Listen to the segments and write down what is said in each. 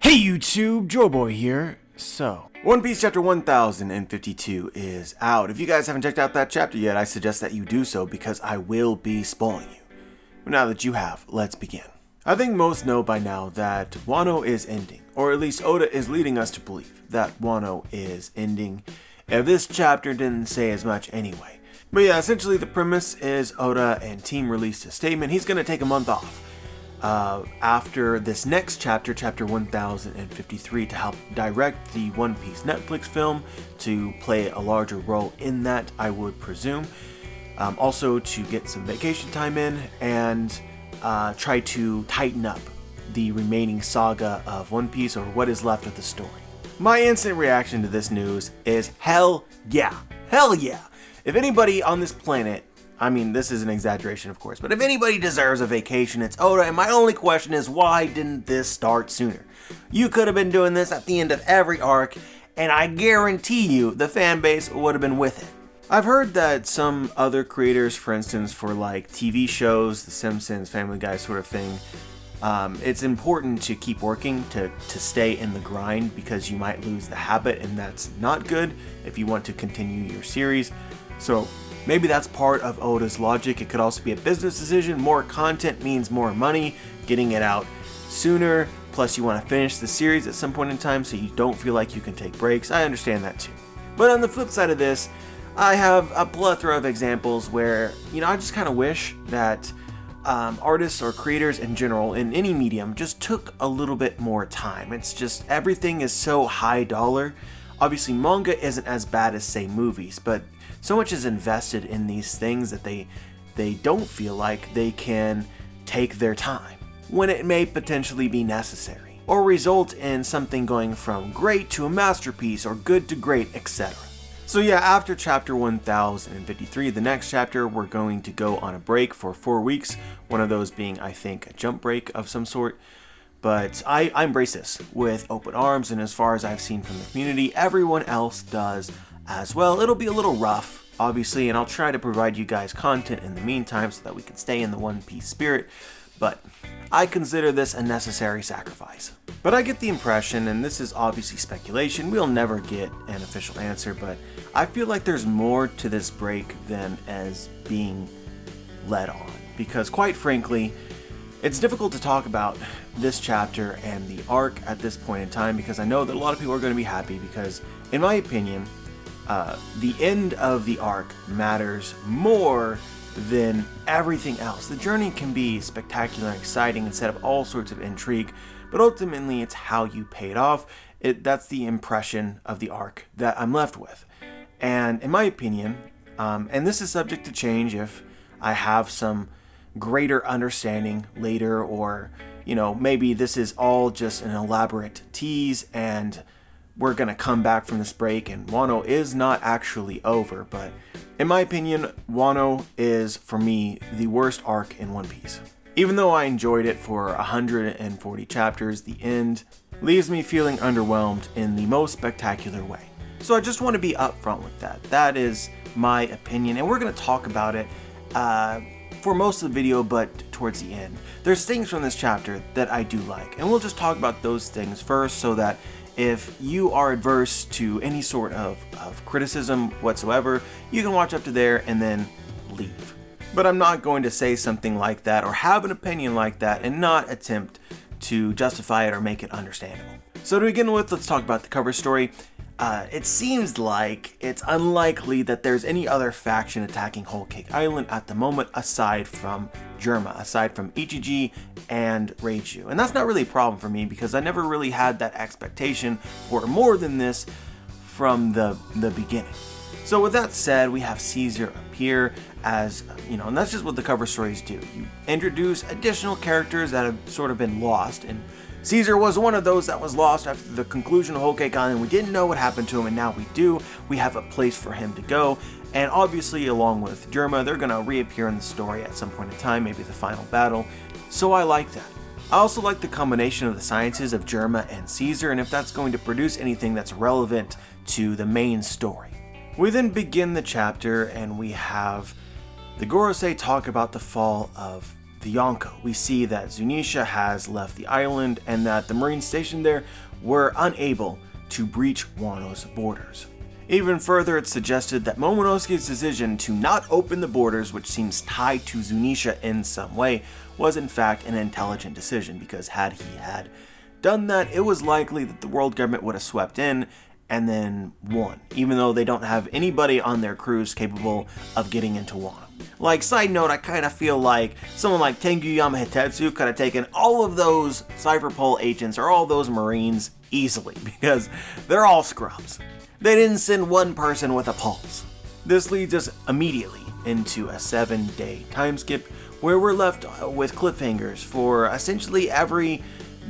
Hey YouTube, Joeboy here. So, One Piece chapter 1052 is out. If you guys haven't checked out that chapter yet, I suggest that you do so because I will be spoiling you. But now that you have, let's begin. I think most know by now that Wano is ending, or at least Oda is leading us to believe that Wano is ending. If this chapter didn't say as much anyway. But yeah, essentially the premise is Oda and team released a statement. He's going to take a month off after this next chapter, chapter 1053, to help direct the One Piece Netflix film, to play a larger role in that, I would presume. Also to get some vacation time in and try to tighten up the remaining saga of One Piece, or what is left of the story. My instant reaction to this news is hell yeah. Hell yeah. If anybody on this planet, I mean, this is an exaggeration, of course, but if anybody deserves a vacation, it's Oda, and my only question is, why didn't this start sooner? You could have been doing this at the end of every arc, and I guarantee you the fan base would have been with it. I've heard that some other creators, for instance, for like TV shows, The Simpsons, Family Guy sort of thing, it's important to keep working, to stay in the grind, because you might lose the habit, and that's not good if you want to continue your series. So maybe that's part of Oda's logic. It could also be a business decision. More content means more money, getting it out sooner, plus you want to finish the series at some point in time so you don't feel like you can take breaks. I understand that too. But on the flip side of this, I have a plethora of examples where, I just kind of wish that artists or creators in general in any medium just took a little bit more time. It's just everything is so high dollar. Obviously manga isn't as bad as, say, movies, but so much is invested in these things that they don't feel like they can take their time when it may potentially be necessary, or result in something going from great to a masterpiece or good to great, etc. So yeah, after chapter 1053, the next chapter, we're going to go on a break for 4 weeks, one of those being, I think, a jump break of some sort. But I embrace this with open arms, and as far as I've seen from the community, everyone else does as well. It'll be a little rough, obviously, and I'll try to provide you guys content in the meantime so that we can stay in the One Piece spirit, but I consider this a necessary sacrifice. But I get the impression, and this is obviously speculation, we'll never get an official answer, but I feel like there's more to this break than as being led on, because quite frankly, it's difficult to talk about this chapter and the arc at this point in time, because I know that a lot of people are going to be happy, because in my opinion, the end of the arc matters more than everything else. The journey can be spectacular and exciting and set up all sorts of intrigue, but ultimately it's how you pay it off. That's the impression of the arc that I'm left with. And in my opinion, and this is subject to change if I have some greater understanding later, or maybe this is all just an elaborate tease and we're gonna come back from this break and Wano is not actually over. But in my opinion, Wano is, for me, the worst arc in One Piece. Even though I enjoyed it for 140 chapters, the end leaves me feeling underwhelmed in the most spectacular way. So I just want to be upfront with that. That is my opinion, and we're gonna talk about it for most of the video, but towards the end. There's things from this chapter that I do like, and we'll just talk about those things first, so that if you are adverse to any sort of criticism whatsoever, you can watch up to there and then leave. But I'm not going to say something like that or have an opinion like that and not attempt to justify it or make it understandable. So to begin with, let's talk about the cover story. It seems like it's unlikely that there's any other faction attacking Whole Cake Island at the moment aside from Germa, aside from Ichiji and Revujo. And that's not really a problem for me, because I never really had that expectation for more than this from the beginning. So with that said, we have Caesar appear as, and that's just what the cover stories do. You introduce additional characters that have sort of been lost, and Caesar was one of those that was lost after the conclusion of Whole Cake Island. We didn't know what happened to him, and now we do. We have a place for him to go, and obviously along with Germa, they're going to reappear in the story at some point in time, maybe the final battle, so I like that. I also like the combination of the sciences of Germa and Caesar, and if that's going to produce anything that's relevant to the main story. We then begin the chapter, and we have the Gorosei talk about the fall of the Yonko, we see that Zunisha has left the island and that the Marines stationed there were unable to breach Wano's borders. Even further, it's suggested that Momonosuke's decision to not open the borders, which seems tied to Zunisha in some way, was in fact an intelligent decision, because had he had done that, it was likely that the world government would have swept in and then won, even though they don't have anybody on their crews capable of getting into Wano. Like, side note, I kind of feel like someone like Tengu Yamahitetsu could have taken all of those Cypherpole agents or all those Marines easily, because they're all scrubs. They didn't send one person with a pulse. This leads us immediately into a 7-day time skip where we're left with cliffhangers for essentially every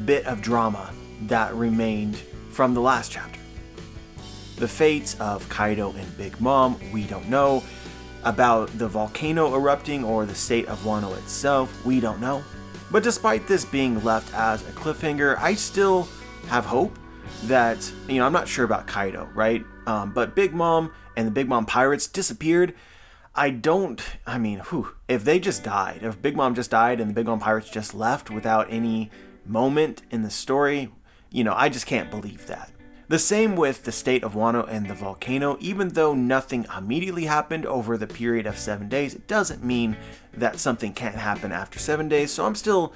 bit of drama that remained from the last chapter. The fates of Kaido and Big Mom, we don't know. About the volcano erupting or the state of Wano itself, we don't know. But despite this being left as a cliffhanger, I still have hope that, I'm not sure about Kaido, right? But Big Mom and the Big Mom pirates disappeared. If they just died, if Big Mom just died and the Big Mom pirates just left without any moment in the story, I just can't believe that. The same with the state of Wano and the volcano. Even though nothing immediately happened over the period of 7 days, it doesn't mean that something can't happen after 7 days. So I'm still,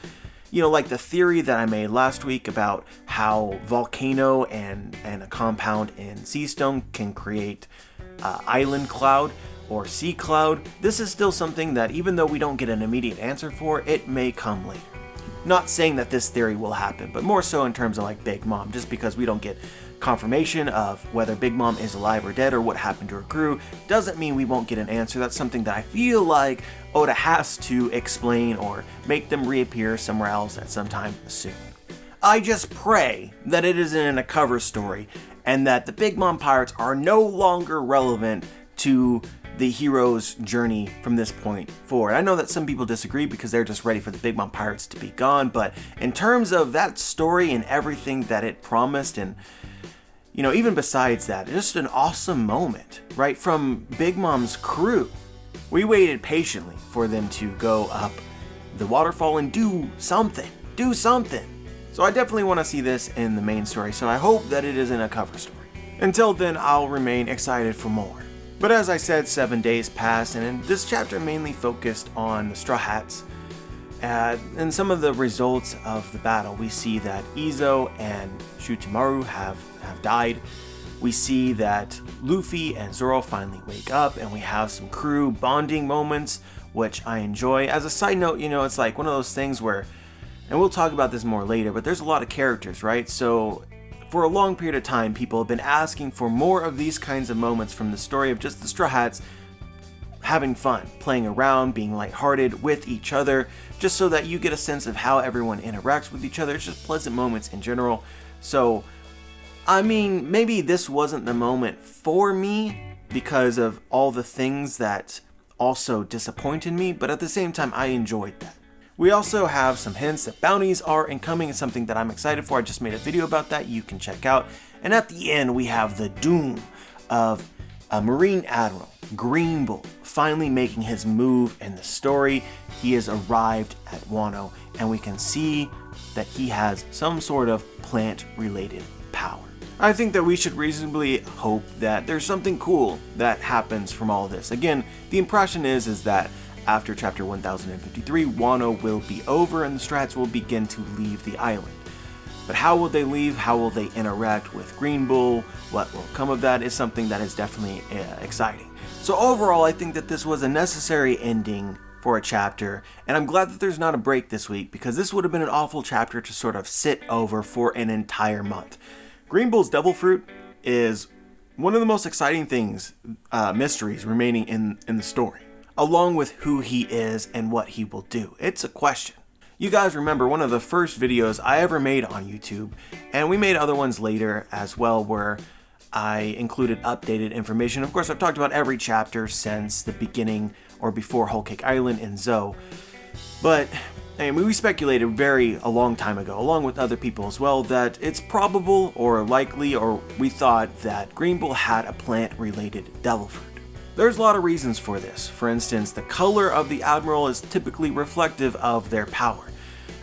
like the theory that I made last week about how volcano and a compound in Seastone can create island cloud or sea cloud. This is still something that, even though we don't get an immediate answer for, it may come later. Not saying that this theory will happen, but more so in terms of like Big Mom, just because we don't get confirmation of whether Big Mom is alive or dead or what happened to her crew doesn't mean we won't get an answer. That's something that I feel like Oda has to explain or make them reappear somewhere else at some time soon. I just pray that it isn't in a cover story and that the Big Mom pirates are no longer relevant to the hero's journey from this point forward. I know that some people disagree because they're just ready for the Big Mom pirates to be gone, but in terms of that story and everything that it promised, and even besides that, just an awesome moment, right? From Big Mom's crew. We waited patiently for them to go up the waterfall and do something. So I definitely want to see this in the main story, so I hope that it isn't a cover story. Until then, I'll remain excited for more. But as I said, 7 days passed, and this chapter mainly focused on the Straw Hats and some of the results of the battle. We see that Izo and Shutimaru have died. We see that Luffy and Zoro finally wake up, and we have some crew bonding moments, which I enjoy. As a side note, it's like one of those things where, and we'll talk about this more later, but there's a lot of characters, right? So for a long period of time, people have been asking for more of these kinds of moments from the story of just the Straw Hats having fun, playing around, being lighthearted with each other, just so that you get a sense of how everyone interacts with each other. It's just pleasant moments in general. So, maybe this wasn't the moment for me because of all the things that also disappointed me, but at the same time, I enjoyed that. We also have some hints that bounties are incoming. It's something that I'm excited for. I just made a video about that you can check out. And at the end, we have the doom of Marine Admiral Green Bull finally making his move in the story. He has arrived at Wano, and we can see that he has some sort of plant-related power. I think that we should reasonably hope that there's something cool that happens from all this. Again, the impression is that after chapter 1053, Wano will be over and the Straw Hats will begin to leave the island. But how will they leave? How will they interact with Green Bull? What will come of that is something that is definitely exciting. So overall, I think that this was a necessary ending for a chapter, and I'm glad that there's not a break this week, because this would have been an awful chapter to sort of sit over for an entire month. Green Bull's Devil Fruit is one of the most exciting things, mysteries remaining in the story, along with who he is and what he will do. It's a question. You guys remember one of the first videos I ever made on YouTube, and we made other ones later as well where I included updated information. Of course, I've talked about every chapter since the beginning or before Whole Cake Island in Zou, but we speculated a long time ago, along with other people as well, that it's probable or likely, or we thought that Green Bull had a plant-related devil fruit. There's a lot of reasons for this. For instance, the color of the Admiral is typically reflective of their power.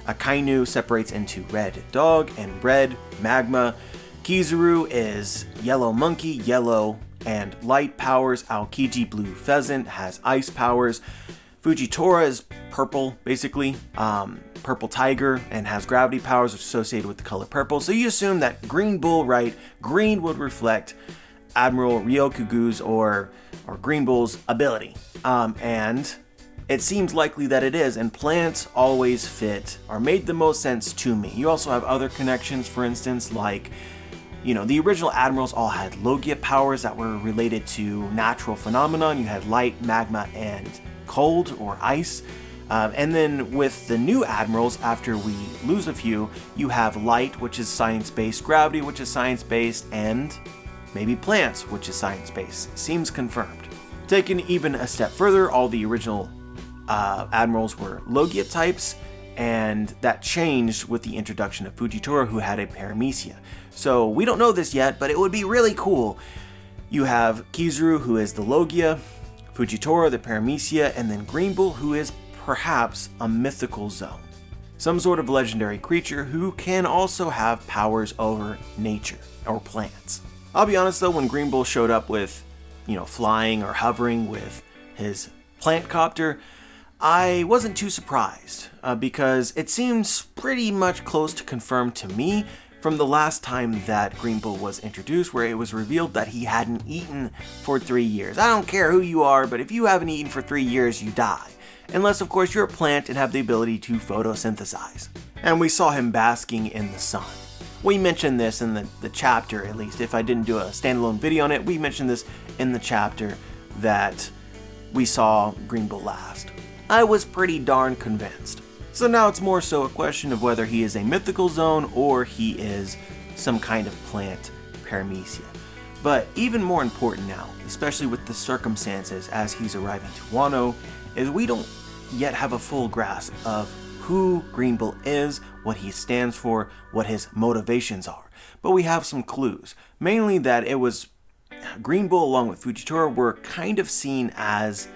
Akainu separates into red dog and red magma. Kizaru is yellow monkey, yellow and light powers. Aokiji, blue pheasant, has ice powers. Fujitora is purple, basically, purple tiger, and has gravity powers associated with the color purple. So you assume that Green Bull, right? Green would reflect Admiral Ryokugu's or Green Bull's ability. And it seems likely that it is, and plants always fit or made the most sense to me. You also have other connections, for instance, like, the original Admirals all had Logia powers that were related to natural phenomenon. You had light, magma, and cold or ice. And then with the new Admirals, after we lose a few, you have light, which is science-based, gravity, which is science-based, and maybe plants, which is science-based. Seems confirmed. Taken even a step further, all the original Admirals were Logia types, and that changed with the introduction of Fujitora, who had a paramecia. So we don't know this yet, but it would be really cool. You have Kizaru, who is the Logia, Fujitora, the paramecia, and then Green Bull, who is perhaps a mythical zone. Some sort of legendary creature who can also have powers over nature or plants. I'll be honest though, when Green Bull showed up with, flying or hovering with his plant copter, I wasn't too surprised because it seems pretty much close to confirmed to me from the last time that Green Bull was introduced, where it was revealed that he hadn't eaten for 3 years. I don't care who you are, but if you haven't eaten for 3 years, you die. Unless, of course, you're a plant and have the ability to photosynthesize. And we saw him basking in the sun. We mentioned this in the chapter, at least. If I didn't do a standalone video on it, we mentioned this in the chapter that we saw Green Bull last. I was pretty darn convinced. So now it's more so a question of whether he is a mythical zone or he is some kind of plant paramecia. But even more important now, especially with the circumstances as he's arriving to Wano, is we don't yet have a full grasp of who Green Bull is, what he stands for, what his motivations are. But we have some clues, mainly that it was Green Bull along with Fujitora were kind of seen as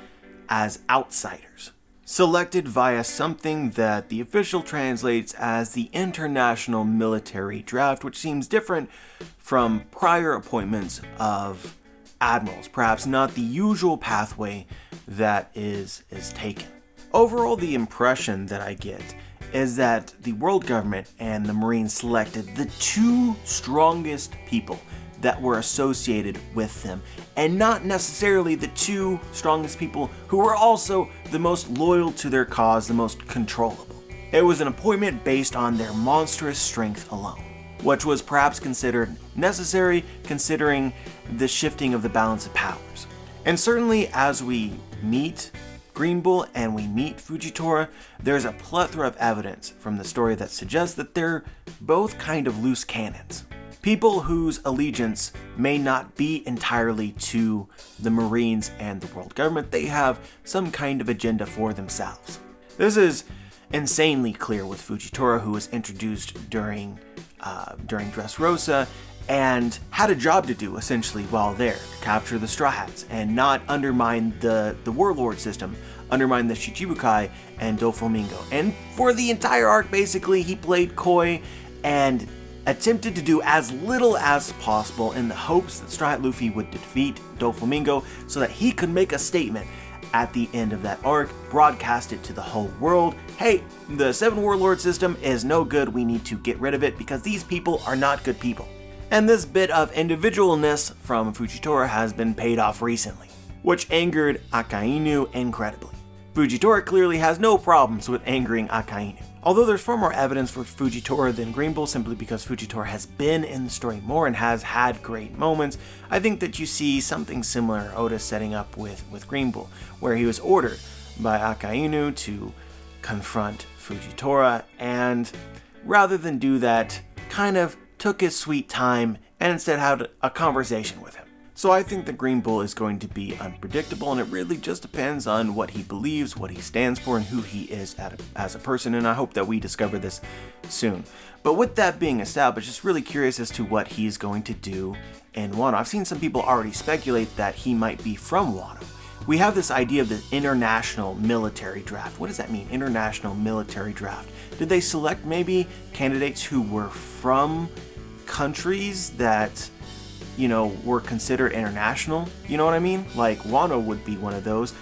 outsiders. Selected via something that the official translates as the International Military Draft, which seems different from prior appointments of admirals, perhaps not the usual pathway that is taken. Overall, the impression that I get is that the world government and the Marines selected the two strongest people that were associated with them, and not necessarily the two strongest people who were also the most loyal to their cause, the most controllable. It was an appointment based on their monstrous strength alone, which was perhaps considered necessary considering the shifting of the balance of powers. And certainly as we meet Green Bull and we meet Fujitora, there's a plethora of evidence from the story that suggests that they're both kind of loose cannons. People whose allegiance may not be entirely to the Marines and the world government. They have some kind of agenda for themselves. This is insanely clear with Fujitora, who was introduced during Dressrosa and had a job to do essentially while there, to capture the Straw Hats and not undermine the warlord system, undermine the Shichibukai and Doflamingo. And for the entire arc, basically, he played coy and attempted to do as little as possible in the hopes that Straw Hat Luffy would defeat Doflamingo so that he could make a statement at the end of that arc, broadcast it to the whole world. Hey, the Seven Warlord system is no good, we need to get rid of it because these people are not good people. And this bit of individualness from Fujitora has been paid off recently, which angered Akainu incredibly. Fujitora clearly has no problems with angering Akainu. Although there's far more evidence for Fujitora than Green Bull simply because Fujitora has been in the story more and has had great moments, I think that you see something similar Oda setting up with Green Bull, where he was ordered by Akainu to confront Fujitora, and rather than do that, kind of took his sweet time and instead had a conversation with him. So I think the Green Bull is going to be unpredictable, and it really just depends on what he believes, what he stands for, and who he is as a person, and I hope that we discover this soon. But with that being established, just really curious as to what he's going to do in Wano. I've seen some people already speculate that he might be from Wano. We have this idea of the international military draft. What does that mean, international military draft? Did they select maybe candidates who were from countries that, you know, were considered international? You know what I mean? Like Wano would be one of those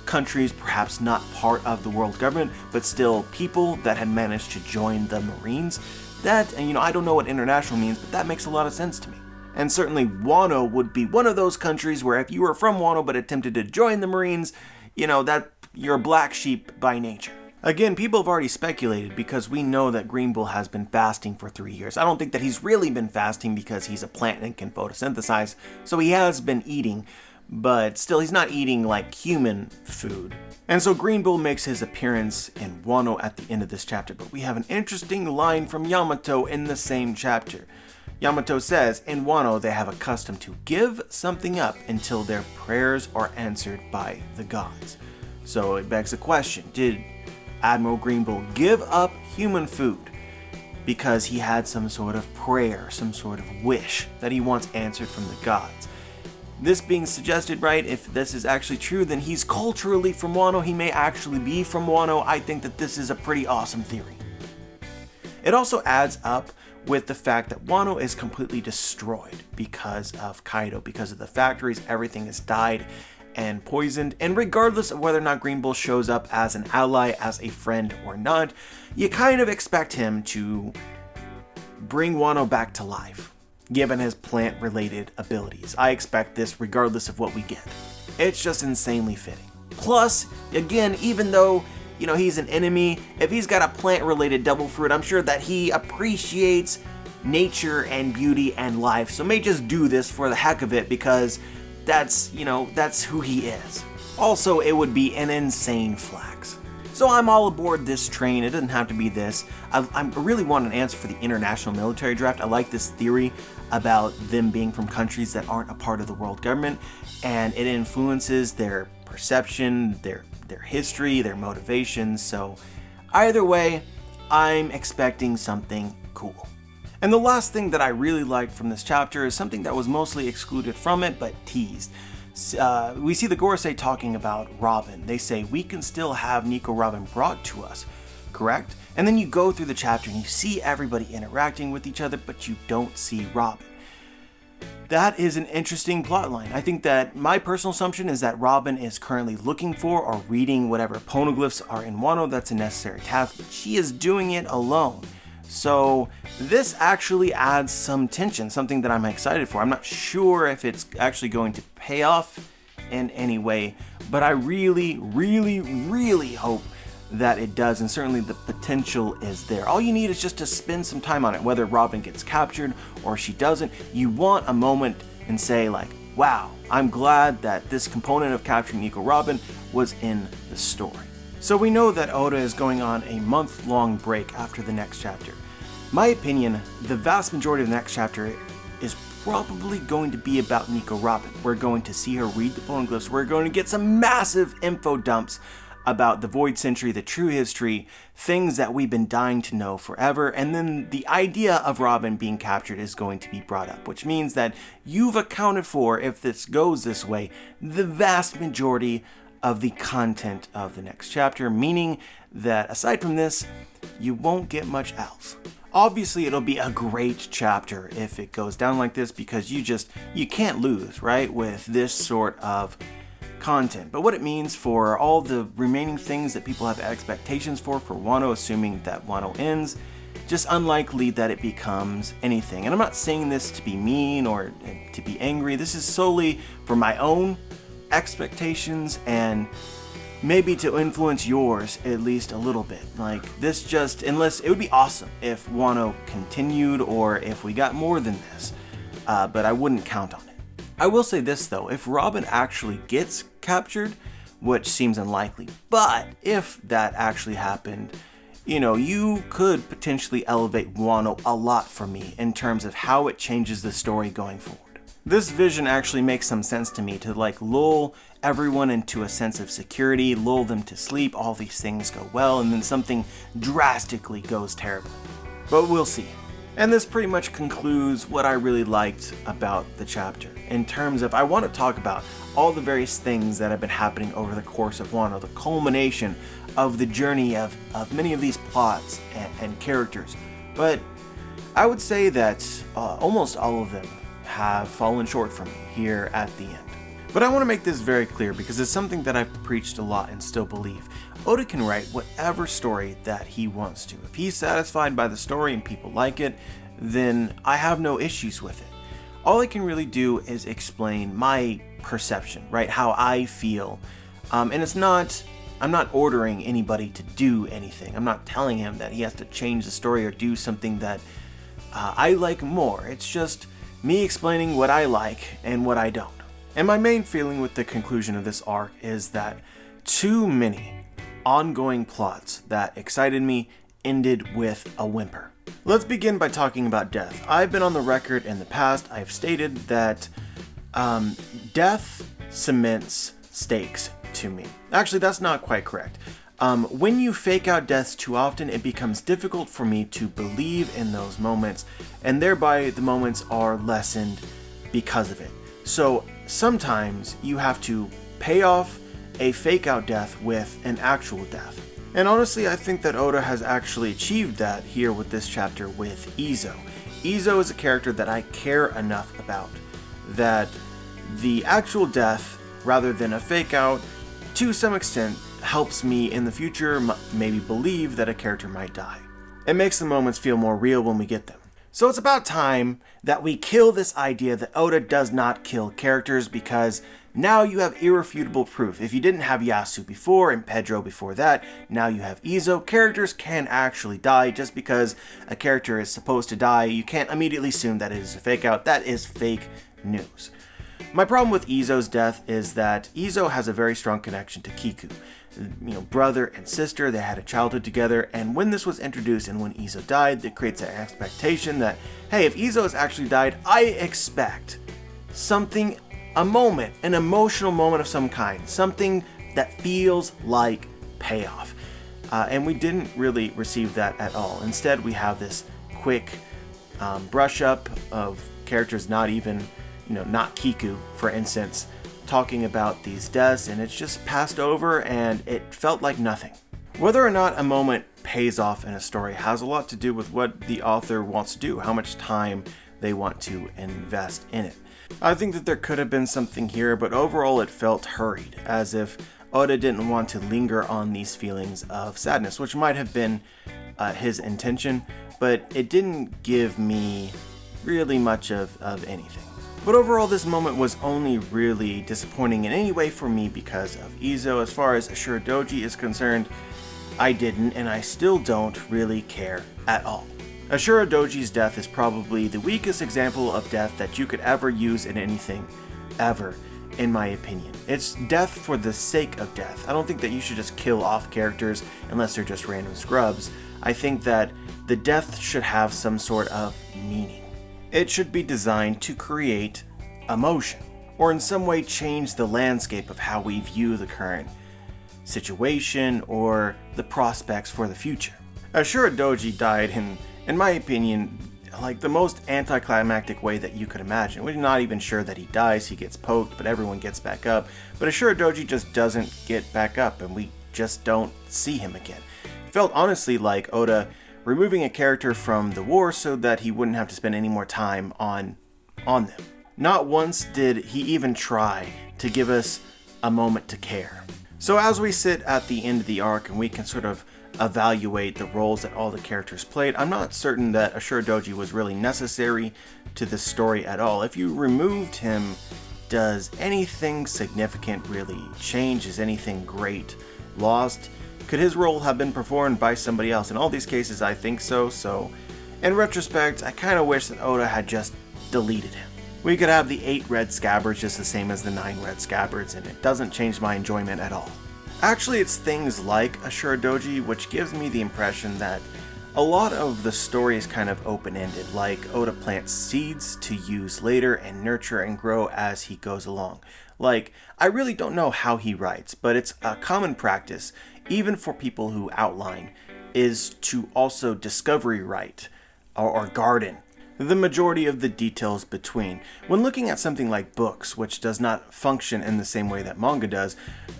countries, perhaps not part of the world government, but still people that had managed to join the Marines. That, and you know, I don't know what international means, but that makes a lot of sense to me. And certainly Wano would be one of those countries where if you were from Wano but attempted to join the Marines, you know, that you're a black sheep by nature. Again, people have already speculated because we know that Green Bull has been fasting for 3 years. I don't think that he's really been fasting because he's a plant and can photosynthesize, so he has been eating, but still he's not eating like human food. And so Green Bull makes his appearance in Wano at the end of this chapter, but we have an interesting line from Yamato in the same chapter. Yamato says, in Wano they have a custom to give something up until their prayers are answered by the gods. So it begs the question, did Admiral Green Bull give up human food because he had some sort of prayer, some sort of wish that he wants answered from the gods? This being suggested, right, if this is actually true, then he's culturally from Wano, he may actually be from Wano. I think that this is a pretty awesome theory. It also adds up with the fact that Wano is completely destroyed because of Kaido, because of the factories, everything is died and poisoned, and regardless of whether or not Green Bull shows up as an ally, as a friend or not, you kind of expect him to bring Wano back to life, given his plant-related abilities. I expect this regardless of what we get. It's just insanely fitting. Plus, again, even though, you know, he's an enemy, if he's got a plant-related double fruit, I'm sure that he appreciates nature and beauty and life, so may just do this for the heck of it because that's, you know, that's who he is. Also, it would be an insane flex. So I'm all aboard this train. It doesn't have to be this. I really want an answer for the international military draft. I like this theory about them being from countries that aren't a part of the world government, and it influences their perception, their history, their motivations. So either way, I'm expecting something cool. And the last thing that I really liked from this chapter is something that was mostly excluded from it, but teased. We see the Gorosei talking about Robin. They say, we can still have Nico Robin brought to us, correct? And then you go through the chapter and you see everybody interacting with each other, but you don't see Robin. That is an interesting plotline. I think that my personal assumption is that Robin is currently looking for or reading whatever poneglyphs are in Wano. That's a necessary task, but she is doing it alone. So this actually adds some tension, something that I'm excited for. I'm not sure if it's actually going to pay off in any way, but I really, really, really hope that it does, and certainly the potential is there. All you need is just to spend some time on it, whether Robin gets captured or she doesn't. You want a moment and say like, wow, I'm glad that this component of capturing Nico Robin was in the story. So we know that Oda is going on a month-long break after the next chapter. My opinion, the vast majority of the next chapter is probably going to be about Nico Robin. We're going to see her read the poneglyphs. We're going to get some massive info dumps about the Void Century, the true history, things that we've been dying to know forever, and then the idea of Robin being captured is going to be brought up, which means that you've accounted for, if this goes this way, the vast majority of the content of the next chapter, meaning that aside from this, you won't get much else. Obviously, it'll be a great chapter if it goes down like this because you can't lose, right, with this sort of content. But what it means for all the remaining things that people have expectations for Wano, assuming that Wano ends, just unlikely that it becomes anything. And I'm not saying this to be mean or to be angry. This is solely for my own expectations and maybe to influence yours at least a little bit. Like this just, unless, it would be awesome if Wano continued or if we got more than this, but I wouldn't count on it. I will say this though, if Robin actually gets captured, which seems unlikely, but if that actually happened, you know, you could potentially elevate Wano a lot for me in terms of how it changes the story going forward. This vision actually makes some sense to me, to like lull everyone into a sense of security, lull them to sleep, all these things go well, and then something drastically goes terribly. But we'll see. And this pretty much concludes what I really liked about the chapter. In terms of, I want to talk about all the various things that have been happening over the course of Wano, the culmination of the journey of many of these plots and characters. But I would say that almost all of them have fallen short for me here at the end. But I want to make this very clear because it's something that I've preached a lot and still believe. Oda can write whatever story that he wants to. If he's satisfied by the story and people like it, then I have no issues with it. All I can really do is explain my perception, right? How I feel. And I'm not ordering anybody to do anything. I'm not telling him that he has to change the story or do something that I like more. It's just me explaining what I like and what I don't. And my main feeling with the conclusion of this arc is that too many ongoing plots that excited me ended with a whimper. Let's begin by talking about death. I've been on the record in the past, I've stated that death cements stakes to me. Actually, that's not quite correct. When you fake out deaths too often, it becomes difficult for me to believe in those moments, and thereby the moments are lessened because of it. So sometimes you have to pay off a fake out death with an actual death. And honestly, I think that Oda has actually achieved that here with this chapter with Izo. Izo is a character that I care enough about that the actual death, rather than a fake out, to some extent helps me in the future maybe believe that a character might die. It makes the moments feel more real when we get them. So it's about time that we kill this idea that Oda does not kill characters, because now you have irrefutable proof. If you didn't have Yasu before and Pedro before that, now you have Izo. Characters can actually die. Just because a character is supposed to die, you can't immediately assume that it is a fake out. That is fake news. My problem with Izo's death is that Izo has a very strong connection to Kiku. Brother and sister, they had a childhood together, and when this was introduced and when Izo died, it creates an expectation that, hey, if Izo has actually died, I expect something, a moment, an emotional moment of some kind, something that feels like payoff. And we didn't really receive that at all. Instead, we have this quick brush up of characters not even, not Kiku, for instance, talking about these deaths, and it's just passed over and it felt like nothing. Whether or not a moment pays off in a story has a lot to do with what the author wants to do, how much time they want to invest in it. I think that there could have been something here, but overall it felt hurried, as if Oda didn't want to linger on these feelings of sadness, which might have been his intention, but it didn't give me really much of anything. But overall, this moment was only really disappointing in any way for me because of Izo. As far as Ashura Doji is concerned, I didn't, and I still don't really care at all. Ashura Doji's death is probably the weakest example of death that you could ever use in anything, ever, in my opinion. It's death for the sake of death. I don't think that you should just kill off characters unless they're just random scrubs. I think that the death should have some sort of meaning. It should be designed to create emotion, or in some way change the landscape of how we view the current situation or the prospects for the future. Ashura Doji died in my opinion, like the most anticlimactic way that you could imagine. We're not even sure that he dies, he gets poked, but everyone gets back up. But Ashura Doji just doesn't get back up, and we just don't see him again. It felt honestly like Oda removing a character from the war so that he wouldn't have to spend any more time on them. Not once did he even try to give us a moment to care. So as we sit at the end of the arc and we can sort of evaluate the roles that all the characters played, I'm not certain that Ashura Doji was really necessary to the story at all. If you removed him, does anything significant really change? Is anything great lost? Could his role have been performed by somebody else? In all these cases, I think so. So, in retrospect, I kind of wish that Oda had just deleted him. We could have the 8 red scabbards just the same as the 9 red scabbards, and it doesn't change my enjoyment at all. Actually, it's things like Ashura Doji which gives me the impression that A lot of the story is kind of open-ended, like Oda plants seeds to use later and nurture and grow as he goes along. Like, I really don't know how he writes, but it's a common practice, even for people who outline, is to also discovery write or garden the majority of the details between. When looking at something like books, which does not function in the same way that manga does,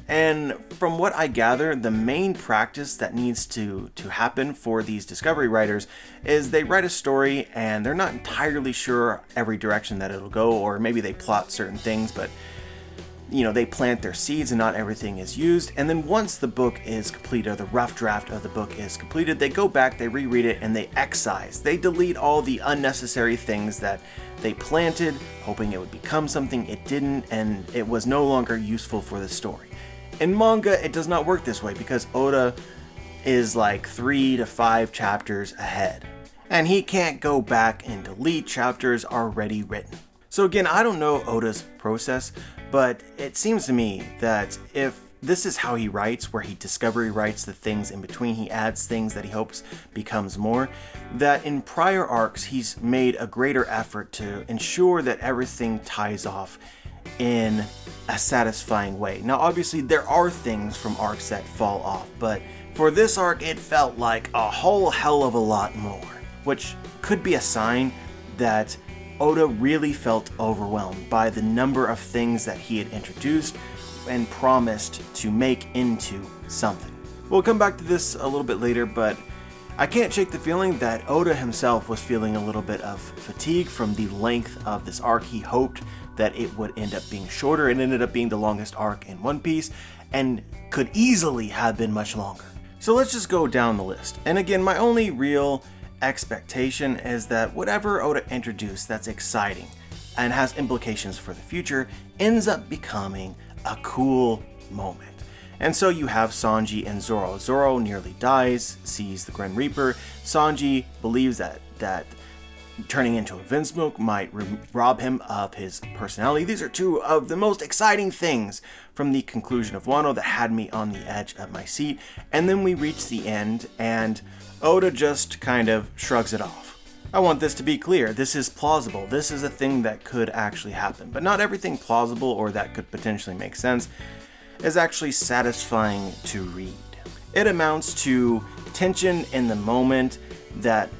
and from what I gather, the main practice that needs to happen for these discovery writers is they write a story and they're not entirely sure every direction that it'll go, or maybe they plot certain things, but they plant their seeds and not everything is used. And then once the book is complete, or the rough draft of the book is completed, they go back, they reread it, and they excise. They delete all the unnecessary things that they planted, hoping it would become something it didn't, and it was no longer useful for the story. In manga, it does not work this way because Oda is like 3 to 5 chapters ahead, and he can't go back and delete chapters already written. So again, I don't know Oda's process, but it seems to me that if this is how he writes, where he discovery writes the things in between, he adds things that he hopes becomes more, that in prior arcs he's made a greater effort to ensure that everything ties off in a satisfying way. Now obviously there are things from arcs that fall off, but for this arc it felt like a whole hell of a lot more, which could be a sign that Oda really felt overwhelmed by the number of things that he had introduced and promised to make into something. We'll come back to this a little bit later, but I can't shake the feeling that Oda himself was feeling a little bit of fatigue from the length of this arc. He hoped that it would end up being shorter. It ended up being the longest arc in One Piece and could easily have been much longer. So let's just go down the list. And again, my only real expectation is that whatever Oda introduced that's exciting and has implications for the future ends up becoming a cool moment. And so you have Sanji and Zoro. Zoro nearly dies, sees the Grim Reaper. Sanji believes that turning into a Vinsmoke might rob him of his personality. These are two of the most exciting things from the conclusion of Wano that had me on the edge of my seat. And then we reach the end and Oda just kind of shrugs it off. I want this to be clear. This is plausible. This is a thing that could actually happen. But not everything plausible or that could potentially make sense is actually satisfying to read. It amounts to tension in the moment that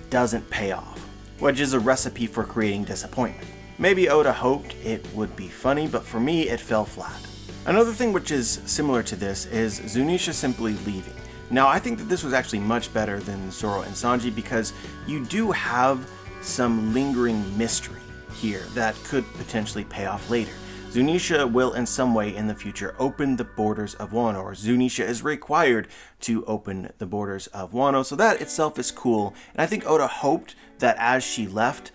doesn't pay off, which is a recipe for creating disappointment. Maybe Oda hoped it would be funny, but for me it fell flat. Another thing which is similar to this is Zunisha simply leaving. Now, I think that this was actually much better than Zoro and Sanji because you do have some lingering mystery here that could potentially pay off later. Zunisha will in some way in the future open the borders of Wano, or Zunisha is required to open the borders of Wano, so that itself is cool. And I think Oda hoped that as she left,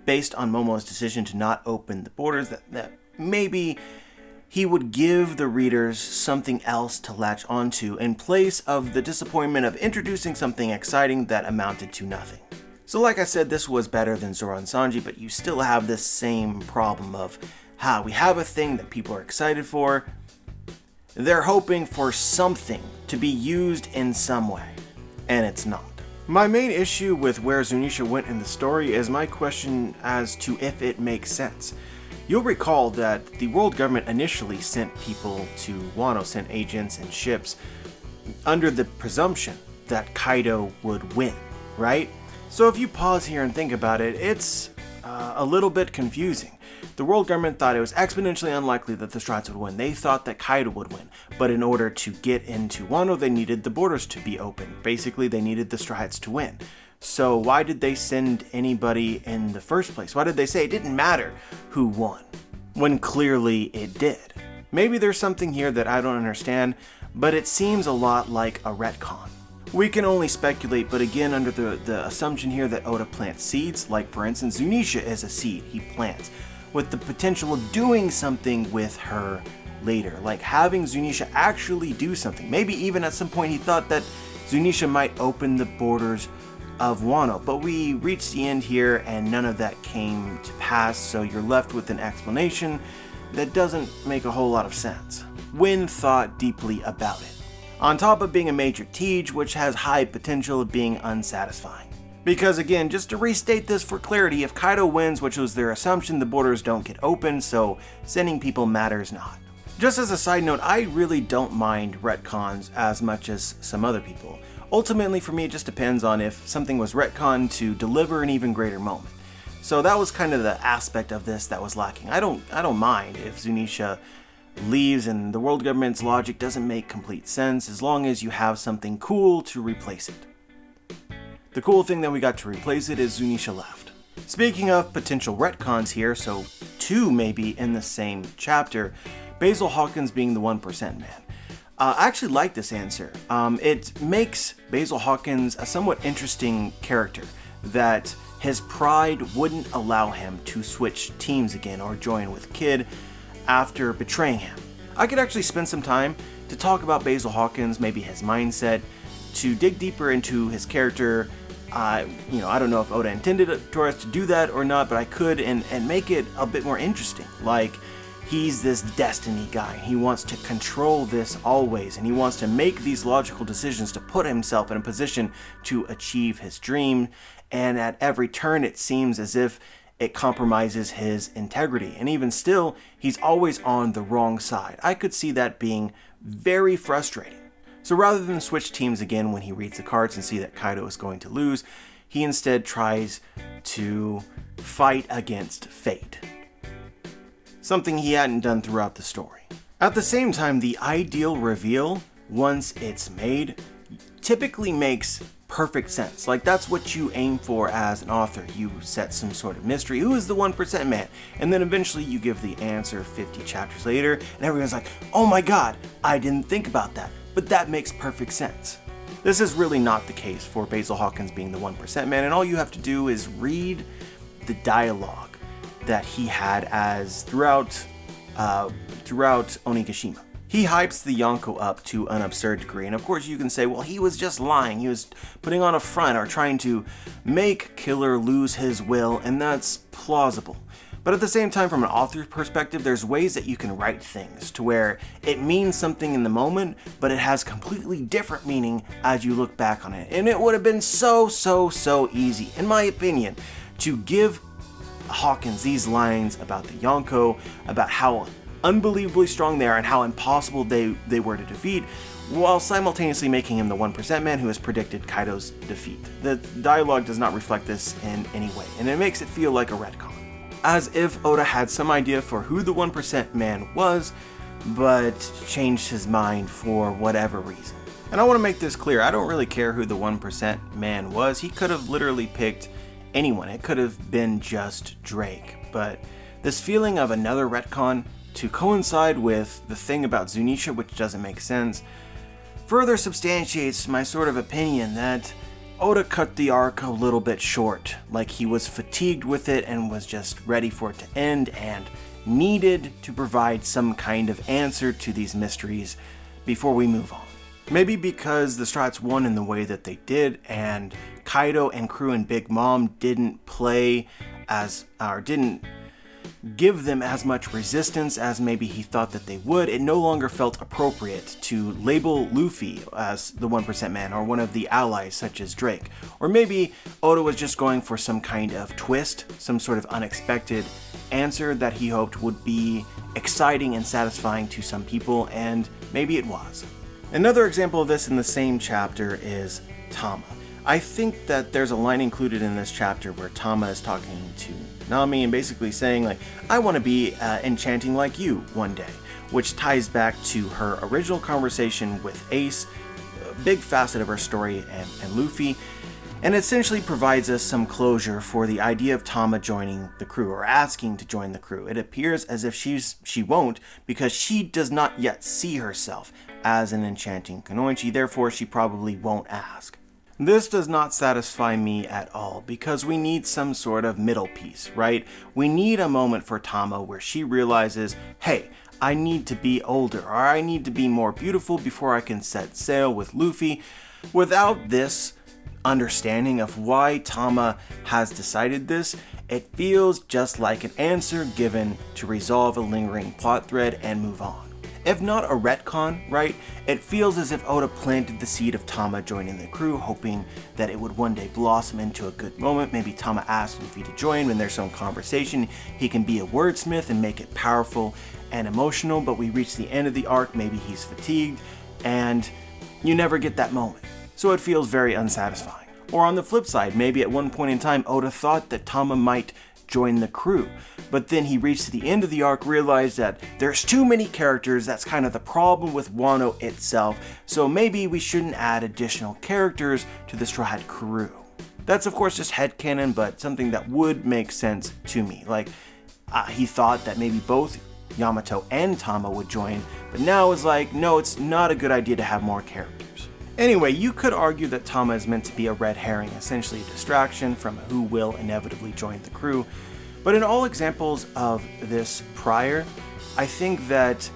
based on Momo's decision to not open the borders, that maybe he would give the readers something else to latch onto in place of the disappointment of introducing something exciting that amounted to nothing. So like I said, this was better than Zoro and Sanji, but you still have this same problem of, we have a thing that people are excited for. They're hoping for something to be used in some way, and it's not. My main issue with where Zunisha went in the story is my question as to if it makes sense. You'll recall that the world government initially sent people to Wano, sent agents and ships, under the presumption that Kaido would win, right? So if you pause here and think about it, it's a little bit confusing. The world government thought it was exponentially unlikely that the Straits would win. They thought that Kaido would win, but in order to get into Wano, they needed the borders to be open. Basically, they needed the Straits to win. So why did they send anybody in the first place? Why did they say it didn't matter who won, when clearly it did? Maybe there's something here that I don't understand, but it seems a lot like a retcon. We can only speculate, but again, under the assumption here that Oda plants seeds, like for instance, Zunisha is a seed he plants, with the potential of doing something with her later, like having Zunisha actually do something. Maybe even at some point he thought that Zunisha might open the borders of Wano, but we reached the end here and none of that came to pass, so you're left with an explanation that doesn't make a whole lot of sense when thought deeply about it. on top of being a major teach, which has high potential of being unsatisfying. Because again, just to restate this for clarity, if Kaido wins, which was their assumption, the borders don't get open, so sending people matters not. Just as a side note, I really don't mind retcons as much as some other people. Ultimately, for me, it just depends on if something was retconned to deliver an even greater moment. So that was kind of the aspect of this that was lacking. I don't mind if Zunisha leaves and the world government's logic doesn't make complete sense, as long as you have something cool to replace it. The cool thing that we got to replace it is Zunisha left. Speaking of potential retcons here, so 2 maybe in the same chapter, Basil Hawkins being the 1% man. I actually like this answer. It makes Basil Hawkins a somewhat interesting character, that his pride wouldn't allow him to switch teams again or join with Kid after betraying him. I could actually spend some time to talk about Basil Hawkins, maybe his mindset, to dig deeper into his character. I don't know if Oda intended for us to do that or not, but I could and make it a bit more interesting. Like, he's this destiny guy. He wants to control this always, and he wants to make these logical decisions to put himself in a position to achieve his dream. And at every turn, it seems as if it compromises his integrity. And even still, he's always on the wrong side. I could see that being very frustrating. So rather than switch teams again when he reads the cards and see that Kaido is going to lose, he instead tries to fight against fate. Something he hadn't done throughout the story. At the same time, the ideal reveal, once it's made, typically makes perfect sense. Like, that's what you aim for as an author. You set some sort of mystery. Who is the 1% man? And then eventually you give the answer 50 chapters later, and everyone's like, oh my god, I didn't think about that. But that makes perfect sense. This is really not the case for Basil Hawkins being the 1% man, and all you have to do is read the dialogue that he had as throughout Onigashima. He hypes the Yonko up to an absurd degree, and of course you can say, well, he was just lying, he was putting on a front or trying to make Killer lose his will, and that's plausible. But at the same time, from an author's perspective, there's ways that you can write things to where it means something in the moment, but it has completely different meaning as you look back on it. And it would have been so easy, in my opinion, to give Hawkins these lines about the Yonko, about how unbelievably strong they are and how impossible they were to defeat, while simultaneously making him the 1% man who has predicted Kaido's defeat. The dialogue does not reflect this in any way, and it makes it feel like a retcon. As if Oda had some idea for who the 1% man was, but changed his mind for whatever reason. And I want to make this clear, I don't really care who the 1% man was. He could have literally picked anyone. It could have been just Drake. But this feeling of another retcon to coincide with the thing about Zunisha, which doesn't make sense, further substantiates my sort of opinion that Oda cut the arc a little bit short, like he was fatigued with it and was just ready for it to end and needed to provide some kind of answer to these mysteries before we move on. Maybe because the Strats won in the way that they did and Kaido and crew and Big Mom didn't give them as much resistance as maybe he thought that they would, it no longer felt appropriate to label Luffy as the 1% man or one of the allies such as Drake. Or maybe Oda was just going for some kind of twist, some sort of unexpected answer that he hoped would be exciting and satisfying to some people, and maybe it was. Another example of this in the same chapter is Tama. I think that there's a line included in this chapter where Tama is talking to Nami and basically saying, like, I want to be enchanting like you one day, which ties back to her original conversation with Ace, a big facet of her story, and Luffy, and essentially provides us some closure for the idea of Tama joining the crew or asking to join the crew. It appears as if she won't because she does not yet see herself as an enchanting kunoichi, therefore she probably won't ask. This does not satisfy me at all because we need some sort of middle piece, right? We need a moment for Tama where she realizes, hey, I need to be older or I need to be more beautiful before I can set sail with Luffy. Without this understanding of why Tama has decided this, it feels just like an answer given to resolve a lingering plot thread and move on. if not a retcon, right? It feels as if Oda planted the seed of Tama joining the crew, hoping that it would one day blossom into a good moment. Maybe Tama asks Luffy to join when there's some conversation. He can be a wordsmith and make it powerful and emotional, but we reach the end of the arc, maybe he's fatigued, and you never get that moment. So it feels very unsatisfying. Or on the flip side, maybe at one point in time, Oda thought that Tama might join the crew, but then he reached the end of the arc, realized that there's too many characters. That's kind of the problem with Wano itself, so maybe we shouldn't add additional characters to the Straw Hat crew. That's of course just headcanon, but something that would make sense to me. Like, he thought that maybe both Yamato and Tama would join, but now it's like, no, it's not a good idea to have more characters. Anyway, you could argue that Tama is meant to be a red herring, essentially a distraction from who will inevitably join the crew. But in all examples of this prior, I think that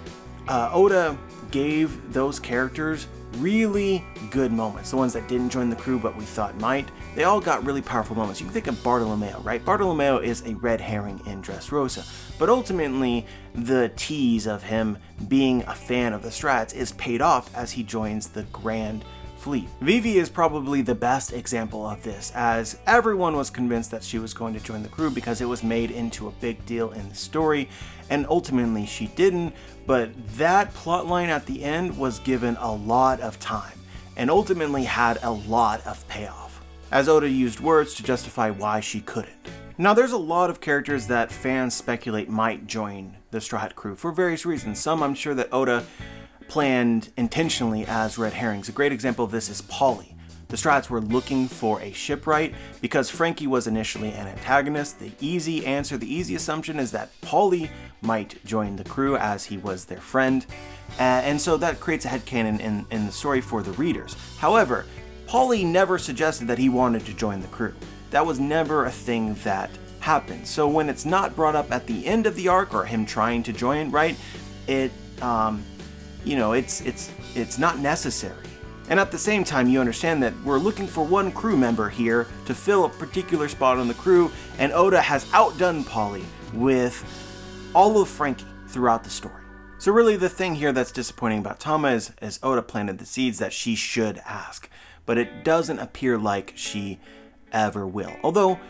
Oda gave those characters really good moments. The ones that didn't join the crew but we thought might, they all got really powerful moments. You can think of Bartolomeo, right? Bartolomeo is a red herring in Dressrosa, but ultimately the tease of him being a fan of the Strats is paid off as he joins the Grand Fleet. Vivi is probably the best example of this, as everyone was convinced that she was going to join the crew because it was made into a big deal in the story, and ultimately she didn't, but that plotline at the end was given a lot of time, and ultimately had a lot of payoff, as Oda used words to justify why she couldn't. Now there's a lot of characters that fans speculate might join the Straw Hat crew for various reasons. Some I'm sure that Oda planned intentionally as red herrings. A great example of this is Polly. The Strats were looking for a shipwright because Frankie was initially an antagonist. The easy answer, the easy assumption is that Polly might join the crew as he was their friend. And so that creates a headcanon in the story for the readers. However, Polly never suggested that he wanted to join the crew. That was never a thing that happened. So when it's not brought up at the end of the arc or him trying to join, right, it's not necessary. And at the same time, you understand that we're looking for one crew member here to fill a particular spot on the crew, and Oda has outdone Polly with all of Frankie throughout the story. So really the thing here that's disappointing about Tama is Oda planted the seeds that she should ask, but it doesn't appear like she ever will. Although,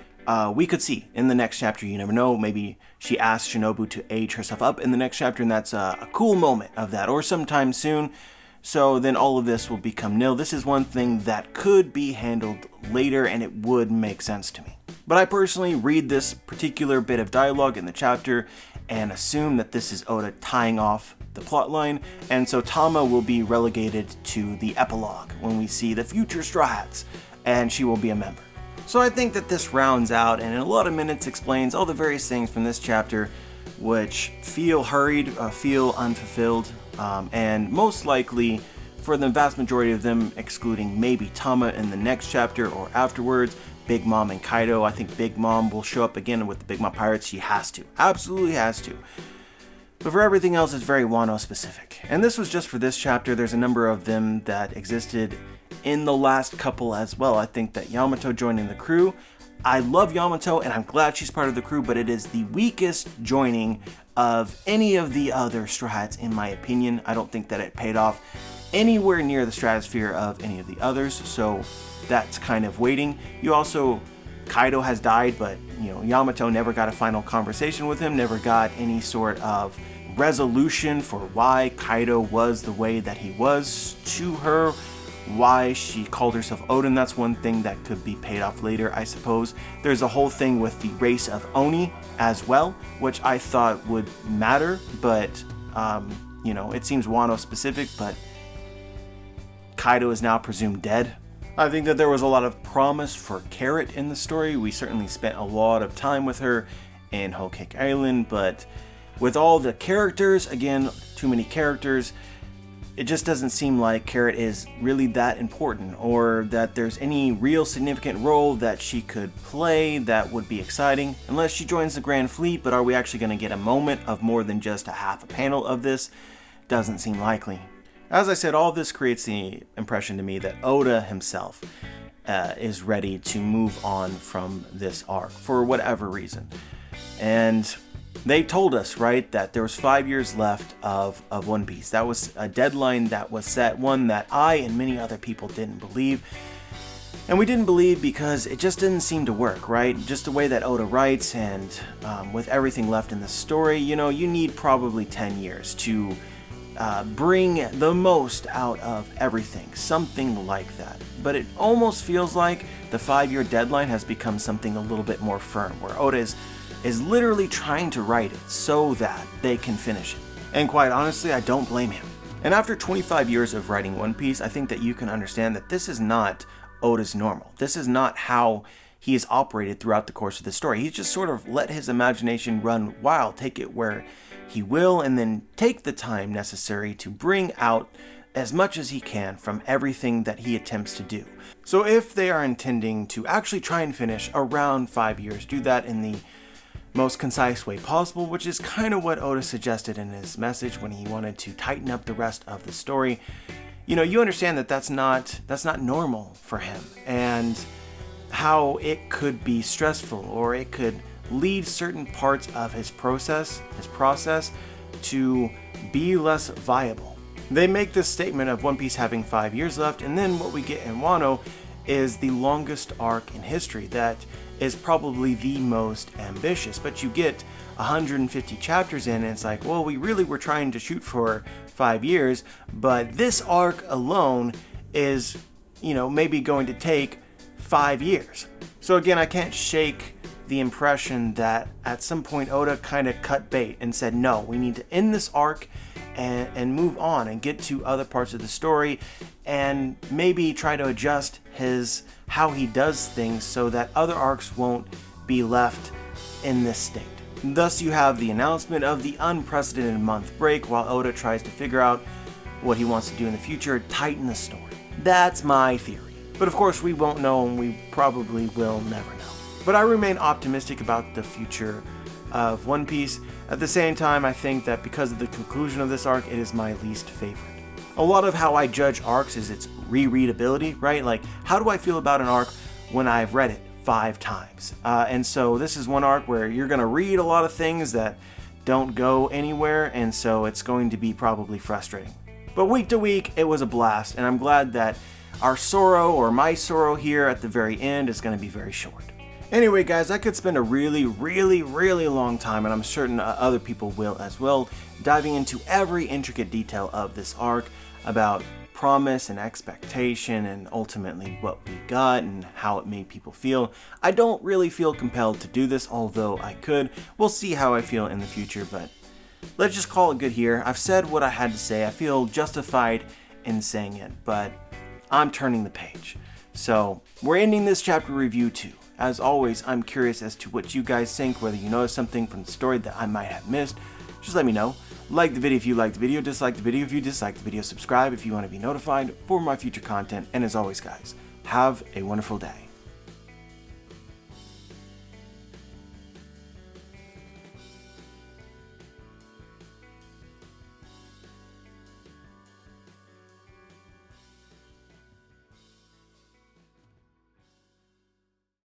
we could see in the next chapter, you never know, maybe she asks Shinobu to age herself up in the next chapter, and that's a cool moment of that, or sometime soon. So then all of this will become nil. This is one thing that could be handled later, and it would make sense to me. But I personally read this particular bit of dialogue in the chapter and assume that this is Oda tying off the plotline, and so Tama will be relegated to the epilogue when we see the future Straw Hats, and she will be a member. So I think that this rounds out and in a lot of minutes explains all the various things from this chapter which feel hurried, feel unfulfilled, and most likely, for the vast majority of them, excluding maybe Tama in the next chapter or afterwards, Big Mom and Kaido. I think Big Mom will show up again with the Big Mom Pirates. She has to. Absolutely has to. But for everything else, it's very Wano specific. And this was just for this chapter. There's a number of them that existed in the last couple as well. I think that Yamato joining the crew, I love Yamato and I'm glad she's part of the crew, but it is the weakest joining of any of the other Straw Hats in my opinion. I don't think that it paid off anywhere near the stratosphere of any of the others, so that's kind of waiting. You also, Kaido has died, but Yamato never got a final conversation with him, never got any sort of resolution for why Kaido was the way that he was to her, why she called herself Odin. That's one thing that could be paid off later, I suppose. There's a whole thing with the race of Oni as well, which I thought would matter, but it seems Wano specific, but Kaido is now presumed dead. I think that there was a lot of promise for Carrot in the story. We certainly spent a lot of time with her in Whole Cake Island, but with all the characters, again, too many characters, it just doesn't seem like Carrot is really that important, or that there's any real significant role that she could play that would be exciting, unless she joins the Grand Fleet. But are we actually going to get a moment of more than just a half a panel of this? Doesn't seem likely. As I said, all this creates the impression to me that Oda himself is ready to move on from this arc for whatever reason. And They told us, right, that there was 5 years left of One Piece. That was a deadline that was set, one that I and many other people didn't believe. And we didn't believe because it just didn't seem to work, right? Just the way that Oda writes, and with everything left in the story, you know, you need probably 10 years to bring the most out of everything, something like that. But it almost feels like the 5-year deadline has become something a little bit more firm, where Oda is literally trying to write it so that they can finish it. And quite honestly, I don't blame him. And after 25 years of writing One Piece, I think that you can understand that this is not Oda's normal. This is not how he has operated throughout the course of the story. He's just sort of let his imagination run wild, take it where he will, and then take the time necessary to bring out as much as he can from everything that he attempts to do. So if they are intending to actually try and finish around 5 years, do that in the most concise way possible, which is kind of what Oda suggested in his message when he wanted to tighten up the rest of the story. You know, you understand that that's not normal for him, and how it could be stressful, or it could lead certain parts of his process to be less viable. They make this statement of One Piece having 5 years left, and then what we get in Wano is the longest arc in history that is probably the most ambitious, but you get 150 chapters in, and it's like, well, we really were trying to shoot for 5 years, but this arc alone is, you know, maybe going to take 5 years. So again, I can't shake the impression that at some point Oda kind of cut bait and said, no, we need to end this arc and move on and get to other parts of the story, and maybe try to adjust how he does things so that other arcs won't be left in this state. Thus you have the announcement of the unprecedented month break while Oda tries to figure out what he wants to do in the future, tighten the story. That's my theory. But of course we won't know, and we probably will never know. But I remain optimistic about the future of One Piece. At the same time, I think that because of the conclusion of this arc, it is my least favorite. A lot of how I judge arcs is its rereadability, right? Like, how do I feel about an arc when I've read it 5 times? And so this is one arc where you're going to read a lot of things that don't go anywhere, and so it's going to be probably frustrating. But week to week, it was a blast, and I'm glad that our sorrow, or my sorrow here at the very end, is going to be very short. Anyway guys, I could spend a really long time, and I'm certain other people will as well, diving into every intricate detail of this arc, about promise and expectation, and ultimately what we got and how it made people feel. I don't really feel compelled to do this, although I could. We'll see how I feel in the future, but let's just call it good here. I've said what I had to say. I feel justified in saying it, but I'm turning the page. So we're ending this chapter review too. As always, I'm curious as to what you guys think, whether you noticed something from the story that I might have missed. Just let me know. Like the video if you liked the video, dislike the video if you disliked the video, subscribe if you want to be notified for my future content, and as always guys, have a wonderful day.